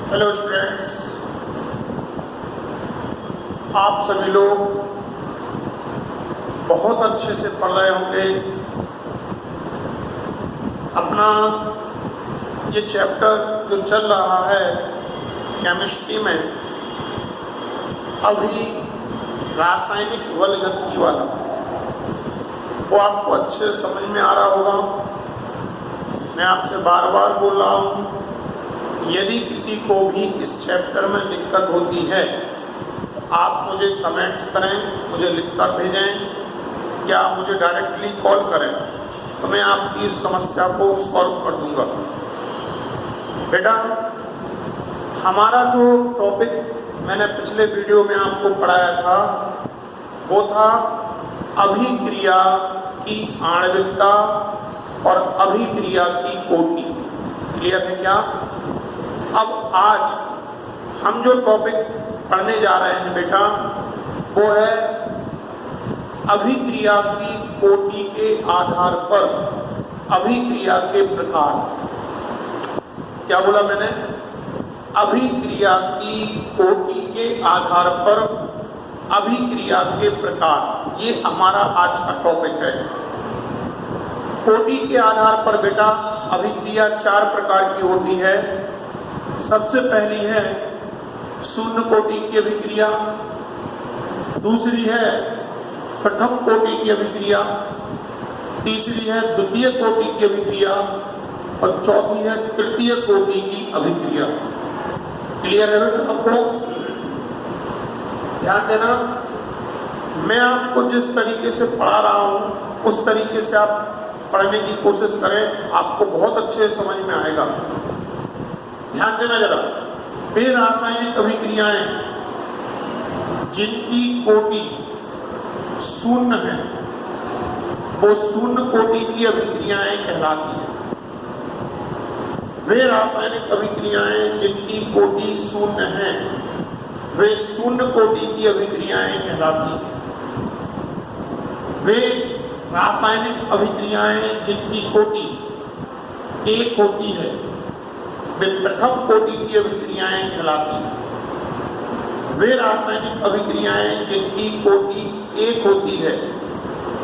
Hello students, आप सभी लोग बहुत अच्छे से पढ़ रहे होंगे। अपना ये चैप्टर जो चल रहा है केमिस्ट्री में, अभी रासायनिक बलगति वाला, वो आपको अच्छे समझ में आ रहा होगा। मैं आपसे बार बार बोल रहा हूँ, यदि किसी को भी इस चैप्टर में दिक्कत होती है, आप मुझे कमेंट्स करें, मुझे लिखकर भेजें या मुझे डायरेक्टली कॉल करें, तो मैं आपकी इस समस्या को सॉल्व कर दूंगा। बेटा, हमारा जो टॉपिक मैंने पिछले वीडियो में आपको पढ़ाया था, वो था अभिक्रिया की आणविकता और अभिक्रिया की कोटि। क्लियर है क्या? अब आज हम जो टॉपिक पढ़ने जा रहे हैं बेटा, वो है अभिक्रिया की कोटि के आधार पर अभिक्रिया के प्रकार। क्या बोला मैंने? अभिक्रिया की कोटि के आधार पर अभिक्रिया के प्रकार, ये हमारा आज का टॉपिक है। कोटि के आधार पर बेटा अभिक्रिया 4 प्रकार की होती है। सबसे पहली है शून्य कोटि की अभिक्रिया, दूसरी है प्रथम कोटि की अभिक्रिया, तीसरी है द्वितीय कोटि की अभिक्रिया और चौथी है तृतीय कोटि की अभिक्रिया। क्लियर है बेटा? आपको ध्यान देना, मैं आपको जिस तरीके से पढ़ा रहा हूं उस तरीके से आप पढ़ने की कोशिश करें, आपको बहुत अच्छे समझ में आएगा। ध्यान देना जरा। वे रासायनिक अभिक्रियाएं जिनकी कोटि शून्य है, वो शून्य कोटि की अभिक्रियाएं कहलाती हैं। वे रासायनिक अभिक्रियाएं जिनकी कोटि शून्य है, वे शून्य कोटि की अभिक्रियाएं कहलाती हैं। वे रासायनिक अभिक्रियाएं जिनकी कोटि 1 होती है, वे प्रथम कोटि की अभिक्रियाएं कहलाती हैं। वे रासायनिक अभिक्रियाएं जिनकी कोटि 1 होती है,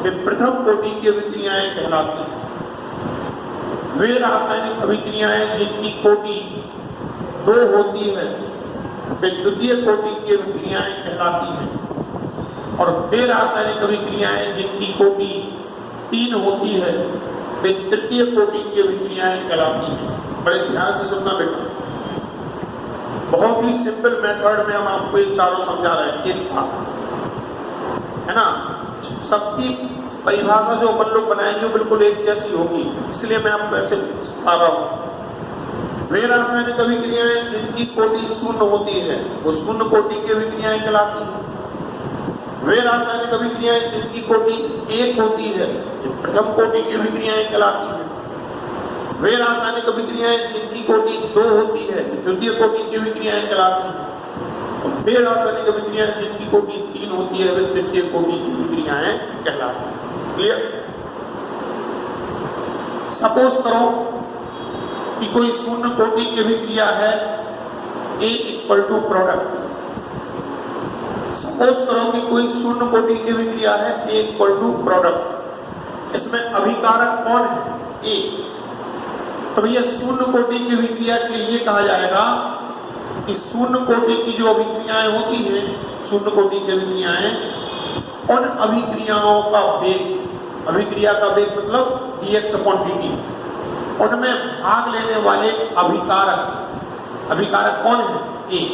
वे प्रथम कोटि की अभिक्रियाएं कहलाती हैं। वे रासायनिक अभिक्रियाएं जिनकी कोटि 2 होती है, वे द्वितीय कोटि की अभिक्रियाएं कहलाती हैं। और वे रासायनिक अभिक्रियाएं जिनकी कोटि 3 होती है, वे तृतीय कोटि की अभिक्रियाएं कहलाती हैं। बड़े ध्यान से सुनना बेटा, बहुत ही सिंपल मेथड में हम आपको ये चारों समझा रहे हैं एक साथ, है ना। सबकी परिभाषा जो अपन लोग बनाएंगे वो बिल्कुल एक जैसी होगी, इसलिए मैं आपको ऐसे बता रहा हूँ। वे रासायनिक अभिक्रियाएं जिनकी कोटि 0 होती है, वो शून्य कोटि की अभिक्रियाएं कहलाती हैं। वे रासायनिक अभिक्रियाएं जिनकी कोटि 1 होती है, प्रथम कोटि की अभिक्रियाएं कहलाती हैं। वे रासायनिक अभिक्रियाएं जिनकी कोटि 2 होती है, द्वितीय कोटि की अभिक्रियाएं कहलाती हैं। वे रासायनिक अभिक्रियाएं जिनकी कोटि 3 होती है, वे तृतीय कोटि की अभिक्रियाएं कहलाती हैं। क्लियर? सपोज करो कि कोई शून्य कोटि की अभिक्रिया है, A = प्रोडक्ट। सपोज करो कि कोई शून्य कोटि की अभिक्रिया है, A = प्रोडक्ट। इसमें अभिकारक कौन है? A। तो ये शून्य कोटि की अभिक्रिया के लिए कहा जाएगा कि शून्य कोटि की जो अभिक्रियाएं होती हैं, शून्य कोटि की अभिक्रियाएं, उन अभिक्रियाओं का वेग, अभिक्रिया का वेग मतलब dx/dt, उनमें भाग लेने वाले अभिकारक, अभिकारक कौन है? A।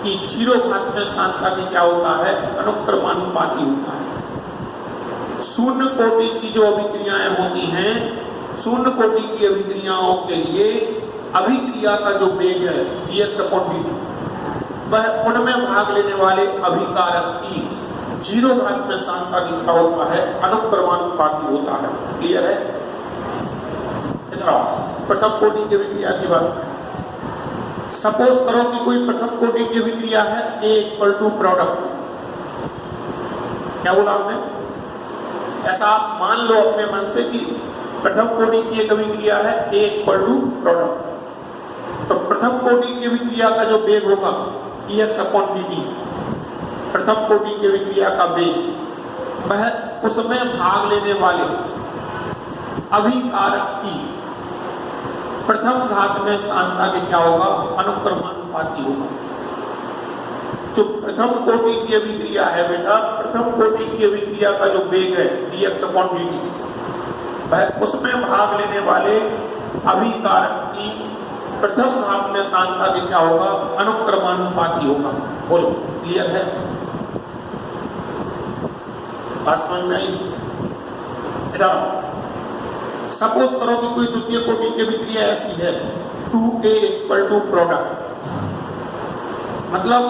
कि 0 घात में सांख्यिकी की क्या होता है? अनुक्रमानुपाती होता है। शून्य कोटि की जो अभिक्रियाएं होती हैं, शून्य कोटि की अभिक्रियाओं के लिए अभिक्रिया का जो वेग है dx/dt, वह उनमें भाग लेने वाले अभिकारक की 0 घात में सांख्यिकी क्या होता है? अनुक्रमानुपाती होता है। क्लियर है? इधर आओ, प्रथम कोटि की अभिक्रिया की बात। सपोज करो कि कोई प्रथम कोटि की अभिक्रिया है, A = प्रोडक्ट। क्या बोला आपने? ऐसा आप मान लो अपने मन से कि प्रथम कोटि की एक अभिक्रिया है A = प्रोडक्ट। तो प्रथम कोटि की अभिक्रिया का जो वेग होगा dx/dt, प्रथम कोटि की अभिक्रिया का वेग वह उसमें भाग लेने वाले अभिकारक की प्रथम घात में सांद्रता के क्या होगा, अनुक्रमानुपाती होगा। जो प्रथम कोटि की अभिक्रिया है बेटा, प्रथम कोटि की अभिक्रिया का जो वेग है dx/dt, वह उसमें भाग लेने वाले अभिकारक की प्रथम घात में सांद्रता के क्या होगा, अनुक्रमानुपाती होगा। बोलो, क्लियर है? बात समझ में आई? इधर सपोज करो कि कोई द्वितीय कोटि की अभिक्रिया ऐसी है 2A = प्रोडक्ट, मतलब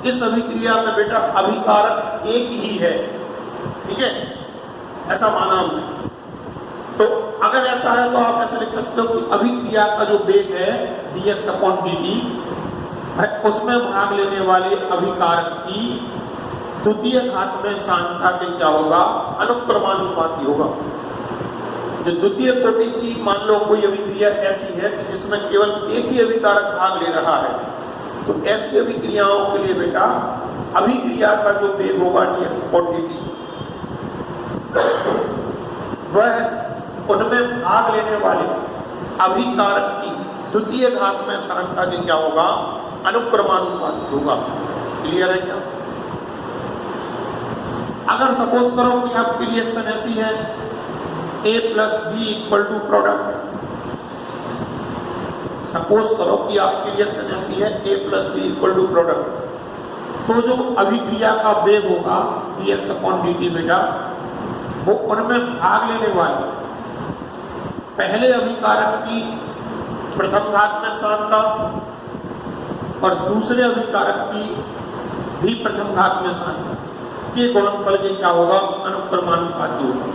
इस अभिक्रिया में बेटा अभिकारक एक ही है, ठीक है, ऐसा माना हमने। तो अगर ऐसा है तो आप ऐसे लिख सकते हो कि अभिक्रिया का जो वेग है dx/dt, उसमें भाग लेने वाले अभिकारक की द्वितीय घात में सांद्रता के क्या होगा, अनुक्रमानुपाती होगा। जो द्वितीय कोटि की मान लो कोई अभिक्रिया ऐसी है कि जिसमें केवल एक ही अभिकारक भाग ले रहा है, तो ऐसी अभिक्रियाओं के लिए बेटा अभिक्रिया का जो वेग होगा dx/dt, वह उनमें भाग लेने वाले अभिकारक की द्वितीय घात में सांद्रता के क्या होगा, अनुक्रमानुपाती होगा। क्लियर है क्या? अगर सपोज करो कि आपकी रिएक्शन ऐसी है A + B = प्रोडक्ट, सपोज करो कि आपकी रिएक्शन ऐसी है A + B = प्रोडक्ट, तो जो अभिक्रिया का वेग होगा dx/dt बेटा, वो उनमें भाग लेने वाले पहले अभिकारक की प्रथम घात में सांद्रता और दूसरे अभिकारक की भी प्रथम घात में सांद्रता के गुणनफल के क्या होगा, अनुक्रमानुपाती होगा।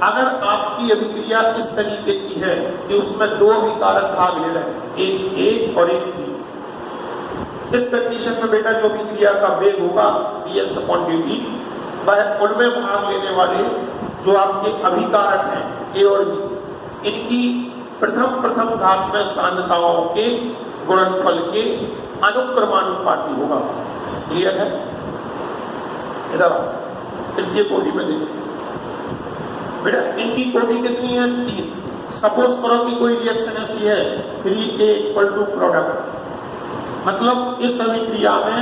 अगर आपकी अभिक्रिया इस तरीके की है कि उसमें दो अभिकारक भाग ले रहे हैं, एक A और एक B, इस कंडीशन में बेटा जो अभिक्रिया का वेग होगा dx/dt, वह उनमें भाग लेने वाले जो आपके अभिकारक हैं A और B, इनकी प्रथम घात में सांद्रताओं के गुणनफल के अनुक्रमानुपाती होगा। क्लियर है? इधर तृतीय कोटि में देखिए बेटा, इनकी कोटि कितनी है, 3। सपोज करो कि कोई रिएक्शन ऐसी है 3A = प्रोडक्ट, मतलब इस अभिक्रिया में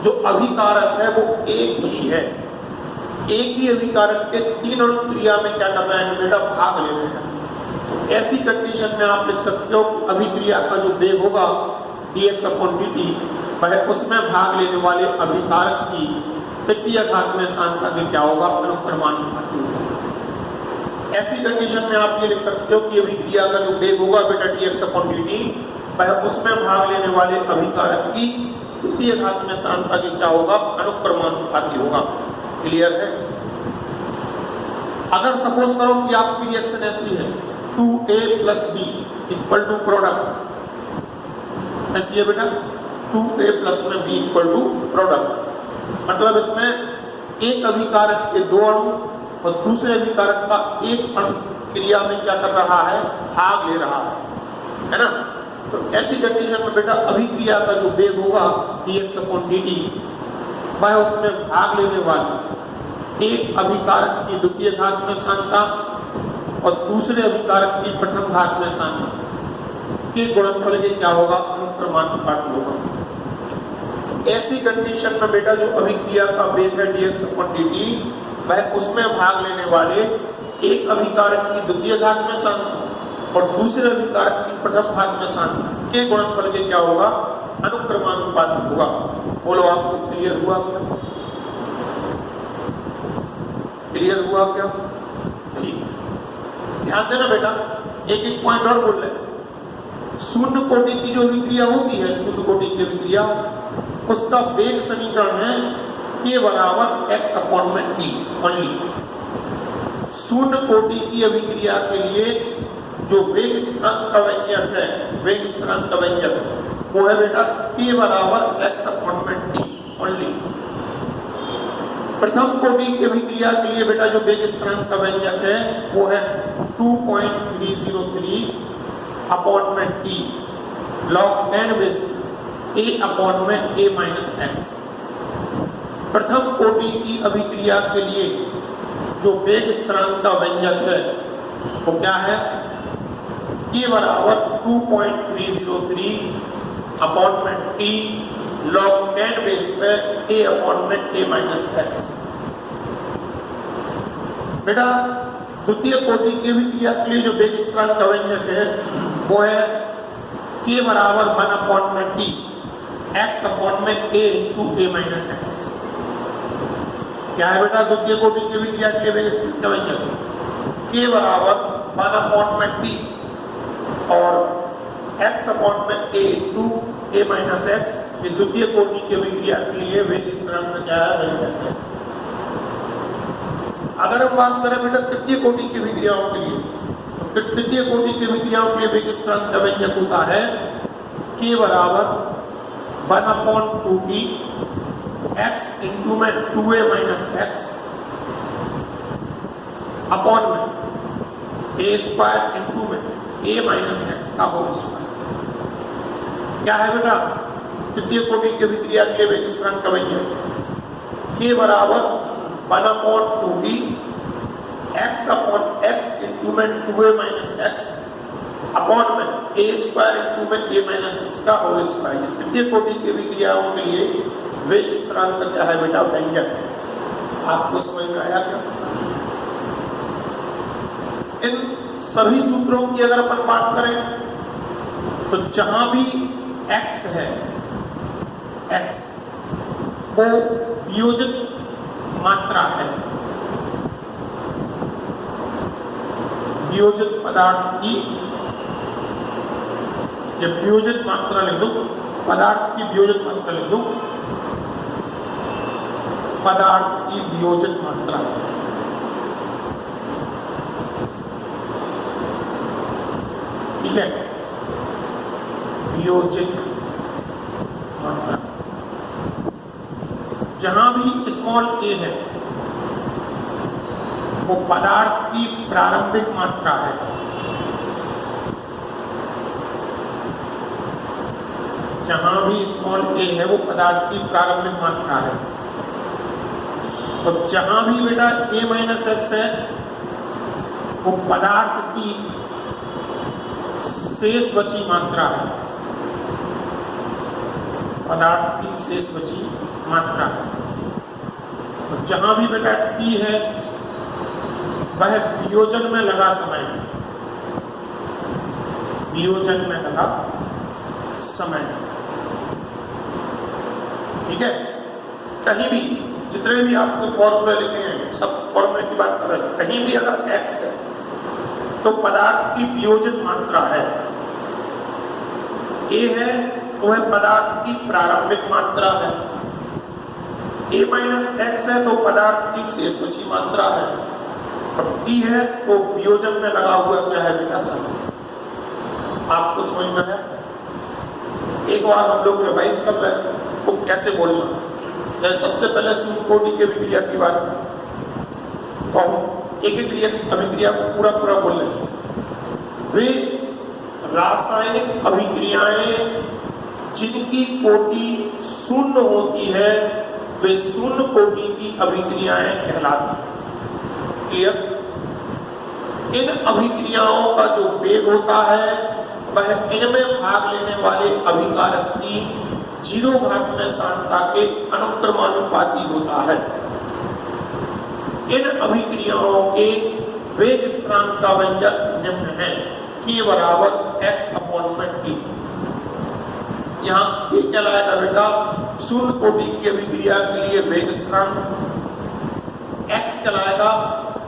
जो अभिकारक है वो एक ही है, एक ही अभिकारक के 3 अणु क्रिया में क्या कर रहे हैं बेटा, भाग ले रहे हैं। तो ऐसी कंडीशन में आप लिख सकते हो कि अभिक्रिया का जो वेग होगा dx/dt, वह उसमें भाग लेने वाले अभिकारक की तृतीय घात में सांद्रता के क्या होगा, अनुक्रमानुपाती होगा। ऐसी कंडीशन में आप ये लिख सकते हो कि अभिक्रिया का जो वेग होगा बेटा dx/dt, वह उसमें भाग लेने वाले अभिकारक की तृतीय घात में सांद्रता के क्या होगा, अनुक्रमानुपाती होगा। क्लियर है? अगर सपोज करो कि आपकी रिएक्शन ऐसी है 2A + B = प्रोडक्ट, ऐसी है बेटा 2A + B = प्रोडक्ट, मतलब इसमें एक अभिकारक के 2 अणु और दूसरे अभिकारक का एक अणु क्रिया में क्या कर रहा है, भाग ले रहा है ना। तो ऐसी कंडीशन में बेटा अभिक्रिया का जो वेग होगा dx/dt, वह उसमें भाग लेने वाले एक अभिकारक की द्वितीय घात में सांद्रता और दूसरे अभिकारक की प्रथम घात में सांद्रता के गुणनफल के क्या होगा, अनुक्रमानुपाती होगा। ऐसी कंडीशन में बेटा जो अभिक्रिया का वेग है dx/dt, वह उसमें भाग लेने वाले एक अभिकारक की द्वितीय घात में सांद्रता और दूसरे अभिकारक की प्रथम घात में सांद्रता के गुणनफल के क्या होगा, अनुक्रमानुपाती होगा। बोलो, आपको क्लियर हुआ क्या? क्लियर हुआ क्या? ठीक, ध्यान देना बेटा, एक पॉइंट और बोल रहे। शून्य कोटि की जो अभिक्रिया होती है, शून्य कोटि की अभिक्रिया, उसका वेग समीकरण है k = x/t ओनली। शून्य कोटि की अभिक्रिया के लिए जो वेग स्थिरांक का व्यंजक है, वेग स्थिरांक का व्यंजक वो है बेटा k = x/t ओनली। प्रथम कोटि की अभिक्रिया के लिए बेटा जो वेग स्थिरांक का व्यंजक है वो है 2.303 अपॉन में T log n base a upon में a माइनस एक्स। प्रथम कोटि की अभिक्रिया के लिए जो वेग स्थिरांक का व्यंजक है वो क्या है? k बराबर 2.303 अपॉन में टी log n बेस पे a अपॉन में a माइनस एक्स। बेटा द्वितीय कोटि की अभिक्रिया के लिए जो वेग स्थिरांक का व्यंजक है वो है k बराबर 1 अपॉन में टी x अपॉन में a into a minus x. क्या है बेटा द्वितीय कोटि की अभिक्रिया के लिए वेग स्थिरांक का व्यंजक? k बराबर 1 अपॉन में टी और x अपॉन में a into a minus x. ये द्वितीय कोटि की अभिक्रिया के लिए वेग स्थिरांक का क्या है? व्यंजक है। अगर हम बात करें बेटा तृतीय कोटि की अभिक्रियाओं के लिए, तो तृतीय कोटि की अभिक्रियाओं के लिए वेग स्थिरांक का व्यंजक होता है k बराबर 1 अपॉन 2t x इंटू में 2a माइनस एक्स अपॉन में a स्क्वायर इंटू में a माइनस एक्स का होल स्क्वायर। क्या है बेटा तृतीय कोटि की अभिक्रिया के लिए वेग स्थिरांक का व्यंजक? k बराबर 1 upon 2t x upon x into में 2a माइनस एक्स अपॉन में a स्क्वायर इंटू में a माइनस एक्स का होल स्क्वायर। तृतीय कोटि की अभिक्रियाओं के लिए वेग स्थिरांक का क्या है बेटा? व्यंजक है। आपको समझ में आया क्या? इन सभी सूत्रों की अगर अपन बात करें तो जहां भी x है, x वो वियोजित मात्रा है, वियोजित पदार्थ की, जब वियोजित मात्रा लिख दो, पदार्थ की वियोजित मात्रा लिख दो, पदार्थ की वियोजित मात्रा, ठीक है, वियोजित मात्रा जहां भी स्मॉल a है वो पदार्थ की प्रारंभिक मात्रा है। जहां भी स्मॉल a है वो पदार्थ की प्रारंभिक मात्रा है। और जहां भी बेटा a माइनस एक्स है वो पदार्थ की शेष बची मात्रा है, पदार्थ की शेष बची मात्रा है। और जहां भी बेटा t है वह वियोजन में लगा समय है, वियोजन में लगा समय, ठीक है। कहीं भी जितने भी आपको फॉर्मूले लिखे हैं सब फॉर्मूले की बात कर रहे हैं, कहीं भी अगर x है तो पदार्थ की वियोजित मात्रा है, a है तो वह पदार्थ की प्रारंभिक मात्रा है, a माइनस एक्स है तो पदार्थ की शेष बची मात्रा है, और t है तो वियोजन में लगा हुआ क्या है बेटा? समय। आपको समझ में आया? एक बार हम लोग रिवाइज कर रहे हैं वो कैसे बोलना। सबसे पहले शून्य कोटि की अभिक्रिया की बात करें तो हम एक एक अभिक्रिया को पूरा पूरा बोल रहे हैं। वे रासायनिक अभिक्रियाएं जिनकी कोटि शून्य होती है वे शून्य कोटि की अभिक्रियाएं कहलाती हैं। क्लियर? इन अभिक्रियाओं का जो वेग होता है वह इनमें भाग लेने वाले अभिकारक की 0 घात में सांद्रता के अनुक्रमानुपाती होता है। इन अभिक्रियाओं के वेग स्थिरांक का व्यंजक निम्न है, k बराबर x अपॉन में t। यहाँ k कहलाएगा बेटा शून्य कोटि की अभिक्रिया के लिए वेग स्थिरांक, x कहलाएगा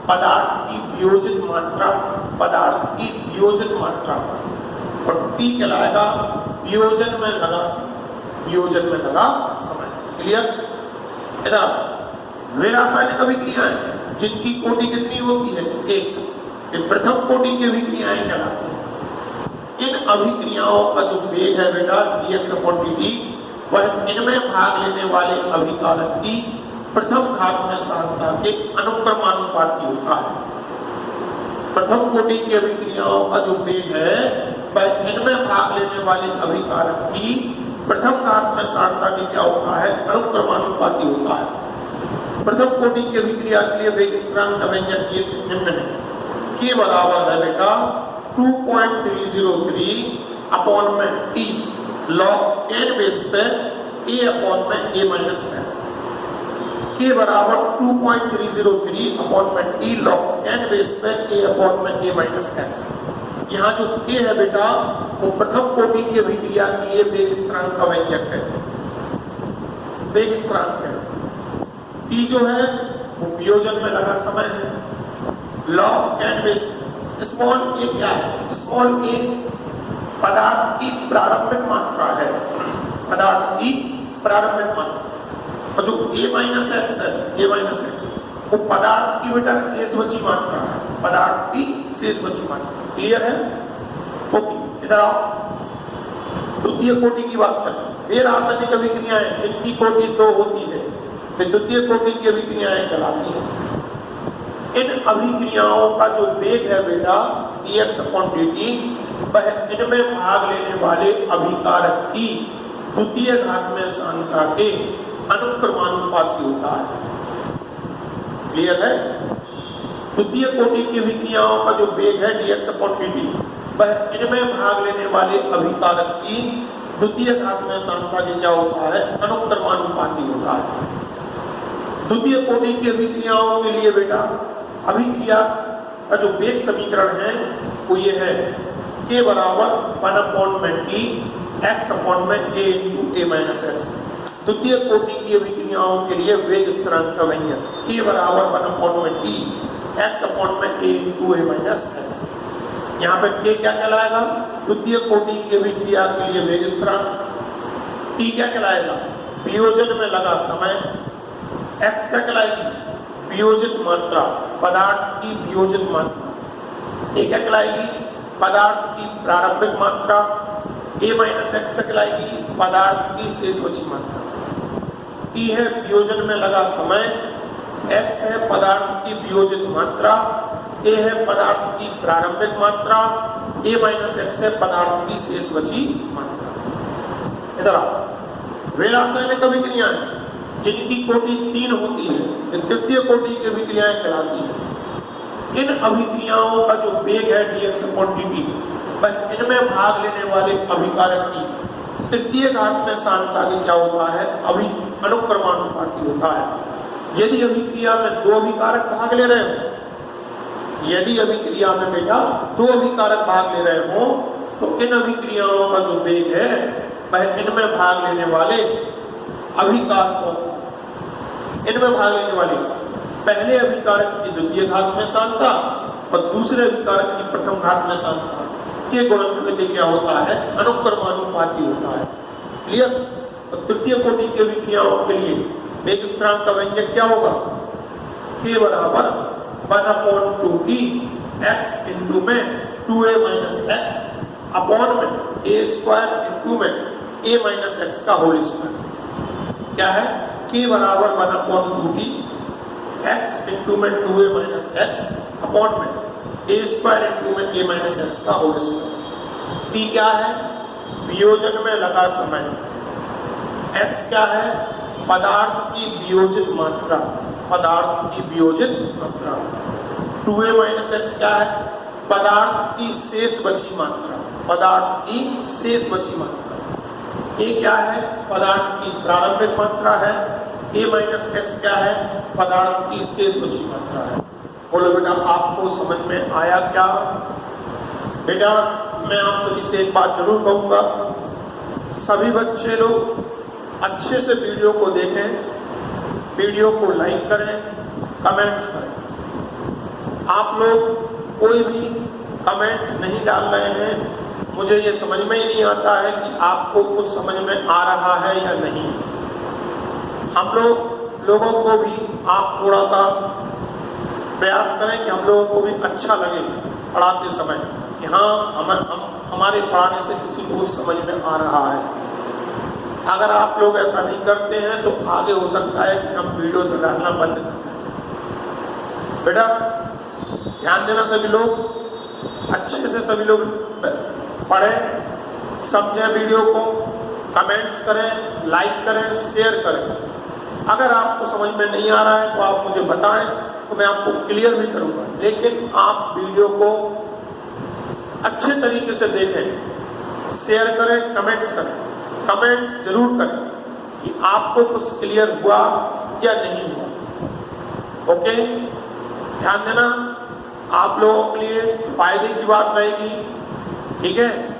पदार्थ की वियोजित मात्रा, पदार्थ की वियोजित मात्रा, और t कहलाएगा वियोजन में लगा समय, वियोजन में लगा समय। क्लियर? इधर वे रासायनिक अभिक्रियाएं जिनकी कोटि कितनी होती है? 1। ये प्रथम कोटि की अभिक्रियाएं कहलाती हैं। इन अभिक्रियाओं का जो वेग है बेटा dx/dt वह इनमें भाग लेने वाले अभिकारक की प्रथम घात में सांद्रता के अनुक्रमानुपाती होता है। प्रथम कोटि की अभिक्रियाओं का जो वेग है वह इनमें भाग लेने वाले अभिकारक की प्रथम घात में सांद्रता की क्या होता है, अनुक्रमानुपाती होता है। प्रथम कोटि की अभिक्रिया के लिए वेग स्थिरांक का व्यंजक ये निम्न है, के बराबर है बेटा 2.303 अपॉन में टी लॉग n बेस पे a अपॉन में a माइनस x, के बराबर 2.303 अपॉन में टी लॉग n बेस पे a अपॉन में a माइनस x। यहाँ जो k है बेटा वो प्रथम कोटि की अभिक्रिया के लिए वेग स्थिरांक का व्यंजक है, वेग स्थिरांक है। t जो है वो वियोजन में लगा समय है, log n base small a क्या है, स्मॉल a पदार्थ की प्रारंभिक मात्रा है, पदार्थ की प्रारंभिक मात्रा, और जो a माइनस एक्स है, a माइनस एक्स वो पदार्थ की बेटा शेष बची मात्रा है, पदार्थ की शेष बची मात्रा। क्लियर है? ओके, इधर आओ। द्वितीय कोटि की बात करें, वे रासायनिक अभिक्रियाएं जिनकी कोटि 2 होती है वे द्वितीय कोटि की अभिक्रियाएं कहलाती हैं। इन अभिक्रियाओं का जो वेग है बेटा dx/dt वह इनमें भाग लेने वाले अभिकारक की द्वितीय घात में सांद्रता के अनुक्रमानुपाती होता है। क्लियर है? द्वितीय कोटि की अभिक्रियाओं का जो वेग है dx/dt वह इनमें भाग लेने वाले अभिकारक की द्वितीय घात में सांद्रता के क्या होता है, अनुक्रमानुपाती होता है। द्वितीय कोटि की अभिक्रियाओं के लिए बेटा अभिक्रिया का जो वेग समीकरण है वो ये है, k बराबर 1/t x/a into a minus x। द्वितीय कोटि की अभिक्रियाओं के लिए वेग स्थिरांक का व्यंजक k बराबर 1/t x/a into a minus x। यहाँ पे k क्या कहलाएगा, द्वितीय कोटि की अभिक्रिया के लिए वेग स्थिरांक, t क्या कहलाएगा, वियोजन में लगा समय, x क्या कहलाएगी, वियोजित मात्रा, पदार्थ की वियोजित मात्रा, a क्या कहलाएगी, पदार्थ की प्रारंभिक मात्रा, a माइनस x क्या कहलाएगी, पदार्थ की शेष बची मात्रा। t है वियोजन में लगा समय, x है पदार्थ की वियोजित मात्रा, a है पदार्थ की प्रारंभिक मात्रा, a माइनस x है पदार्थ की शेष बची मात्रा। इधर आओ। वे रासायनिक अभिक्रियाएं जिनकी कोटि 3 होती है तृतीय कोटि की अभिक्रियाएं कहलाती हैं। इन अभिक्रियाओं का जो वेग है dx/dt वह इनमें भाग लेने वाले अभिकारक की तृतीय घात में सांद्रता के क्या होता है, अनुक्रमानुपाती होता है। यदि अभिक्रिया में 2 अभिकारक भाग ले रहे हो, यदि अभिक्रिया में बेटा 2 अभिकारक भाग ले रहे हो तो इन अभिक्रियाओं का जो वेग है वह इनमें भाग लेने वाले अभिकारकों, इनमें भाग लेने वाले पहले अभिकारक की द्वितीय घात में सांद्रता और दूसरे अभिकारक की प्रथम घात में सांद्रता के गुणनफल के क्या होता है, अनुक्रमानुपाती होता है। क्लियर? तो तृतीय कोटि की अभिक्रियाओं के लिए वेग स्थिरांक का व्यंजक क्या होगा, k बराबर 1/2t x इंटू में 2a माइनस x अपॉन में a स्क्वायर इंटू में a माइनस x का होल स्क्वायर। क्या है, k बराबर 1/2t x इंटू में 2a माइनस x अपॉन में a स्क्वायर इंटू में a माइनस x का होल स्क्वायर। t क्या है, वियोजन में लगा समय, x क्या है, पदार्थ की वियोजित मात्रा, पदार्थ की वियोजित मात्रा, 2a माइनस x क्या है, पदार्थ की शेष बची मात्रा, पदार्थ की शेष बची मात्रा, a क्या है, पदार्थ की प्रारंभिक मात्रा है, a माइनस x क्या है, पदार्थ की शेष बची मात्रा है। बोलो बेटा आपको समझ में आया क्या? बेटा मैं आप सभी से एक बात जरूर कहूँगा, सभी बच्चे लोग अच्छे से वीडियो को देखें, वीडियो को लाइक करें, कमेंट्स करें। आप लोग कोई भी कमेंट्स नहीं डाल रहे हैं, मुझे ये समझ में ही नहीं आता है कि आपको कुछ समझ में आ रहा है या नहीं। हम लोगों को भी आप थोड़ा सा प्रयास करें कि हम लोगों को भी अच्छा लगे पढ़ाते समय कि हाँ हमारे पढ़ाने से किसी को समझ में आ रहा है। अगर आप लोग ऐसा नहीं करते हैं तो आगे हो सकता है कि हम वीडियो डालना बंद कर दें। बेटा ध्यान देना सभी लोग, अच्छे से सभी लोग पढ़ें, समझें वीडियो को, कमेंट्स करें, लाइक करें, शेयर करें। अगर आपको समझ में नहीं आ रहा है तो आप मुझे बताएं, तो मैं आपको क्लियर भी करूंगा। लेकिन आप वीडियो को अच्छे तरीके से देखें, शेयर करें, कमेंट्स करें। कमेंट्स जरूर करें कि आपको कुछ क्लियर हुआ या नहीं हुआ। ओके, ध्यान देना, आप लोगों के लिए फायदे की बात रहेगी। ठीक है।